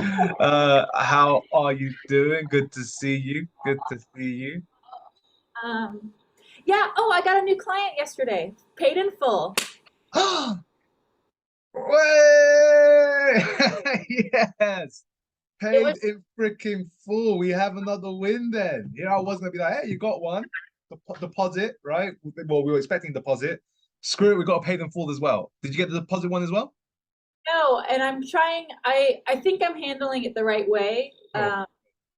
How are you doing? Good to see you. Good to see you. Um, yeah. Oh, I got a new client yesterday. Paid in full. Way! Yes. It Paid was in freaking full. We have another win then. I was gonna be like, hey, you got one. Deposit, right? Well, we were expecting deposit. Screw it, we got a paid in full as well. Did you get the deposit one as well? no, and I'm trying. I think I'm handling it the right way. Sure.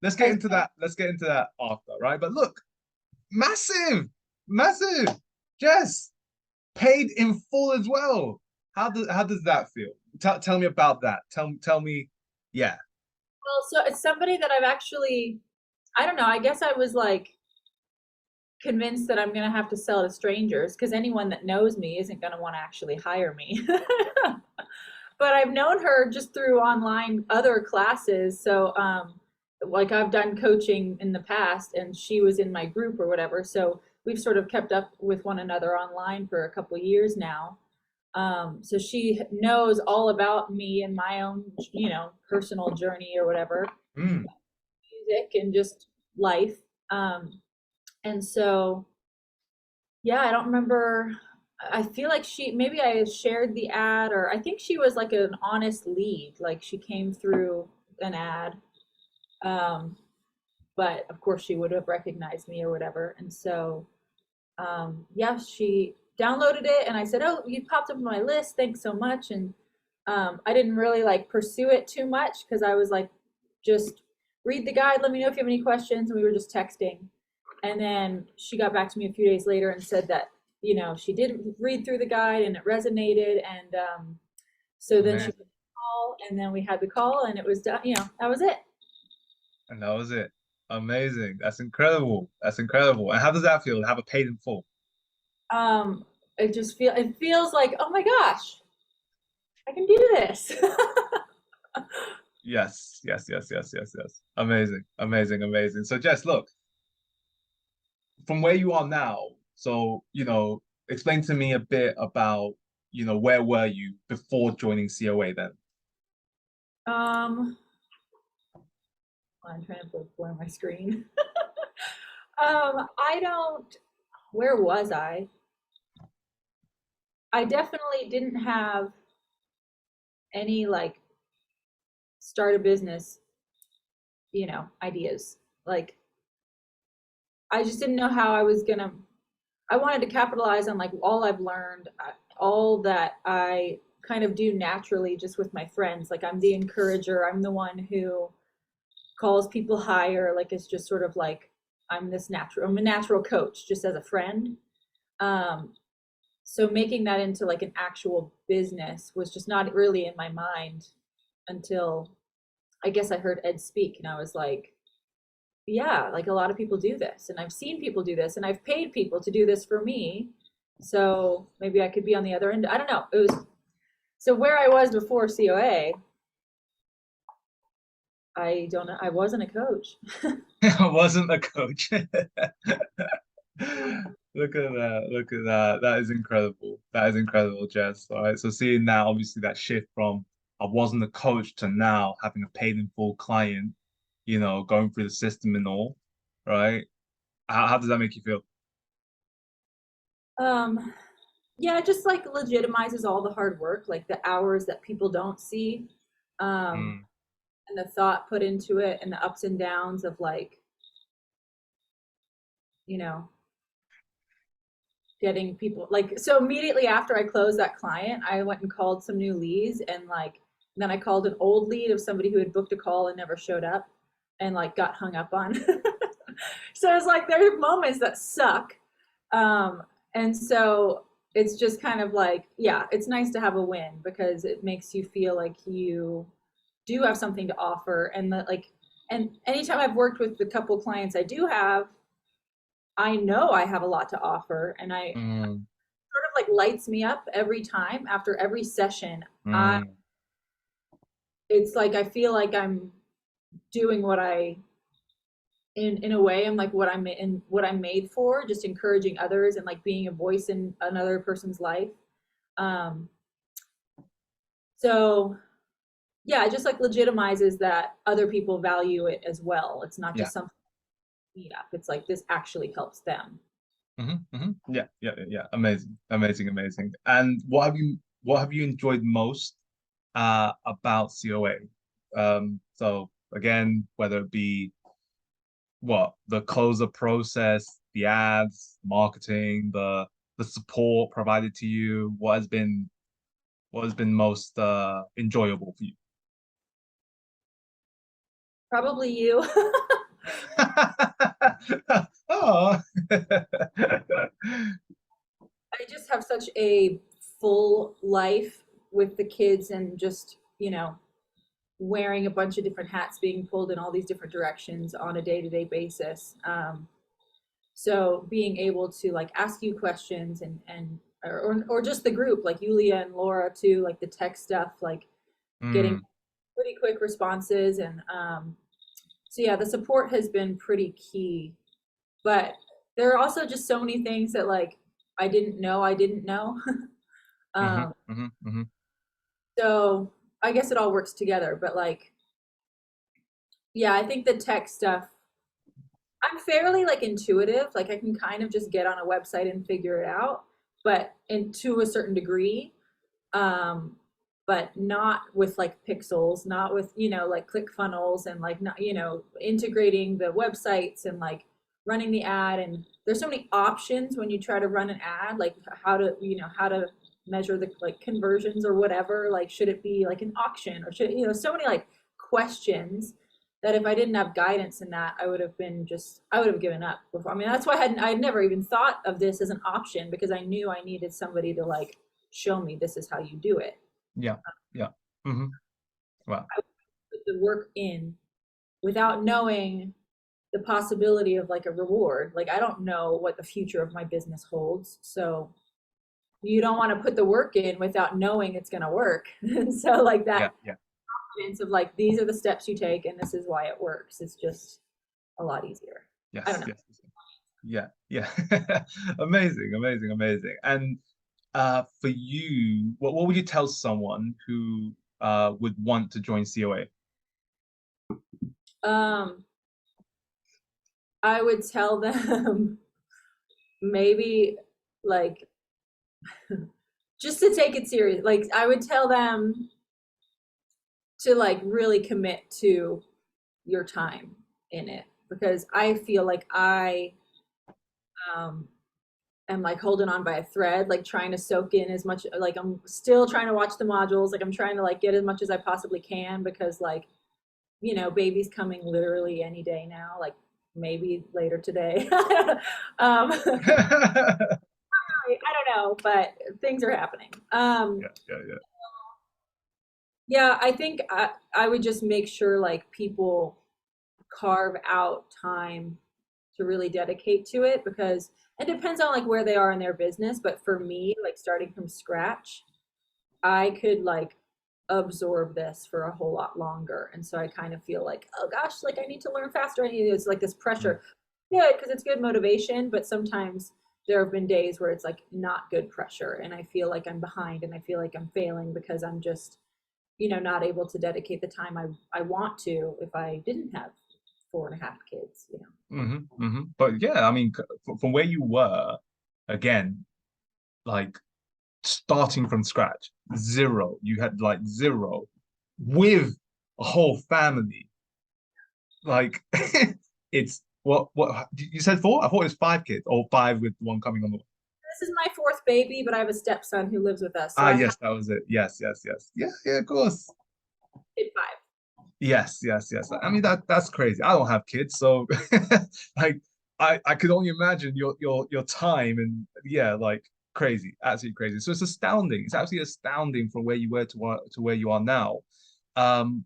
Let's get Because into that. Let's get into that after, right? But look, massive, massive. Jess, paid in full as well. How does that feel? Tell me about that. Tell me, yeah. so it's somebody that I've actually. I don't know. I guess I was like convinced that I'm gonna have to sell to strangers because anyone that knows me isn't gonna want to actually hire me. But I've known her just through online other classes. So, like I've done coaching in the past, and she was in my group or whatever. So we've sort of kept up with one another online for a couple of years now. So she knows all about me and my own, personal journey or whatever, Mm. music and just life. And so yeah, I don't remember. I feel like maybe I shared the ad, or I think she was like an honest lead. Like she came through an ad. Um, but of course she would have recognized me or whatever. And so, yeah, she downloaded it and I said, oh, you popped up on my list. Thanks so much. And I didn't really like pursue it too much because I was like, just read the guide. Let me know if you have any questions. And we were just texting. And then she got back to me a few days later and said that, she did read through the guide and it resonated. And so then she Man, put the call and then we had the call and it was done. That was it. and that was it. Amazing. That's incredible. That's incredible. And how does that feel to have a paid in full? It feels like, oh my gosh, I can do this. Yes, yes, yes, yes, yes, yes. Amazing, amazing, amazing. So Jess, look, from where you are now, so explain to me a bit about, where were you before joining COA then? um, I'm trying to blur my screen. I don't. Where was I? I definitely didn't have any like start a business, ideas. Like I just didn't know how I was gonna. I wanted to capitalize on like all I've learned, all that I kind of do naturally just with my friends. Like I'm the encourager. I'm the one who calls people higher. Like it's just sort of like I'm a natural coach just as a friend. Um, so making that into like an actual business was just not really in my mind until I guess I heard Ed speak and I was like, yeah, like a lot of people do this and I've seen people do this and I've paid people to do this for me. So maybe I could be on the other end. I don't know. It was so where I was before COA, I don't know. I wasn't a coach. I wasn't a coach. Look at that. Look at that. That is incredible. That is incredible, Jess. All right. So seeing now, obviously, that shift from I wasn't a coach to now having a paid in full client, going through the system and all, right? How does that make you feel? Um, yeah, it just like legitimizes all the hard work, like the hours that people don't see, um, Mm, and the thought put into it, and the ups and downs of like, you know, getting people like. So immediately after I closed that client, I went and called some new leads, and like, then I called an old lead of somebody who had booked a call and never showed up, and like got hung up on. So it's like there are moments that suck, and so it's just kind of like, yeah, it's nice to have a win because it makes you feel like you do have something to offer. And that, like, and anytime I've worked with the couple clients I do have, I know I have a lot to offer. And I mm, sort of like lights me up every time after every session. I, mm. it's like I feel like I'm doing what I in a way I'm like what I'm made for, just encouraging others and like being a voice in another person's life. um so yeah, it just like legitimizes that other people value it as well. It's not Yeah. just something meet up. It's like this actually helps them. Yeah, yeah, yeah. Amazing, amazing, amazing. And what have you enjoyed most about COA? So again, whether it be what the closer process, the ads, marketing, the support provided to you, what has been most enjoyable for you? Probably you. Oh. I just have such a full life with the kids and just, wearing a bunch of different hats, being pulled in all these different directions on a day-to-day basis. So being able to like ask you questions or just the group, like Yulia and Laura too, like the tech stuff, like getting Mm, pretty quick responses. And so yeah, the support has been pretty key. But there are also just so many things that like I didn't know. hmm um, hmm so I guess it all works together. But like, yeah, I think the tech stuff, I'm fairly like intuitive. Like I can kind of just get on a website and figure it out, but and to a certain degree. Um, but not with like pixels, not with, like click funnels and like not, integrating the websites and like running the ad. And there's so many options when you try to run an ad, like how to measure the like conversions or whatever. Like should it be like an auction or should, so many like questions that if I didn't have guidance in that, I would have given up before. I mean, that's why I'd never even thought of this as an option because I knew I needed somebody to like show me this is how you do it. Yeah, yeah. hmm Wow. I put the work in without knowing the possibility of like a reward. Like I don't know what the future of my business holds. So you don't want to put the work in without knowing it's going to work. And so like Yeah, that yeah. confidence of like these are the steps you take and this is why it works. It's just a lot easier. I don't Yes, know. yes. Yeah, yeah. Amazing, amazing, amazing. And for you, what would you tell someone who would want to join COA? Um, I would tell them maybe like just to take it serious. Like I would tell them to like really commit to your time in it because I feel like I um am like holding on by a thread, like trying to soak in as much like I'm still trying to watch the modules, like I'm trying to like get as much as I possibly can because like, baby's coming literally any day now, like maybe later today. I don't know, but things are happening. Yeah, yeah, yeah. Yeah, I think I would just make sure like people carve out time to really dedicate to it because it depends on like where they are in their business. But for me, like starting from scratch, I could like absorb this for a whole lot longer. And so I kind of feel like, oh gosh, like I need to learn faster. It's like this Mm, pressure. Good, because it's good motivation, but sometimes there have been days where it's like not good pressure and I feel like I'm behind and I feel like I'm failing because I'm just, not able to dedicate the time I want to if I didn't have four and a half kids. But yeah, I mean, from where you were, again, like starting from scratch, zero. You had like zero with a whole family. Like it's what you said four? I thought it was five kids or five with one coming on the way. This is my fourth baby, but I have a stepson who lives with us, so Ah, I have yes, that was it. Yes, yes, yes. Yeah, yeah, of course. five. Yes, yes, yes. I mean that's crazy. I don't have kids, so like I could only imagine your time and yeah, like crazy, absolutely crazy. So it's astounding. It's absolutely astounding from where you were to where you are now.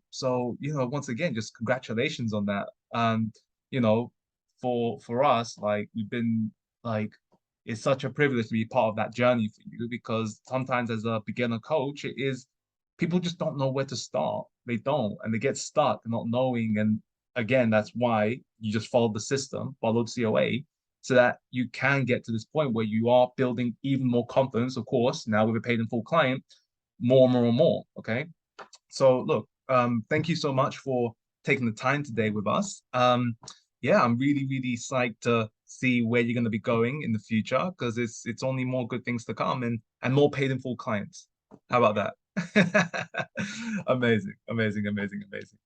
So once again, just congratulations on that. And you know, for us, like we've been like it's such a privilege to be part of that journey for you because sometimes as a beginner coach, it is people just don't know where to start. They don't, and they get stuck not knowing. And again, that's why you just follow the system, follow COA, so that you can get to this point where you are building even more confidence, of course, now with a paid in full client, more and more and more. Okay. So look, thank you so much for taking the time today with us. Yeah, I'm really, really psyched to see where you're going to be going in the future because it's only more good things to come and more paid in full clients. How about that? Amazing, amazing, amazing, amazing.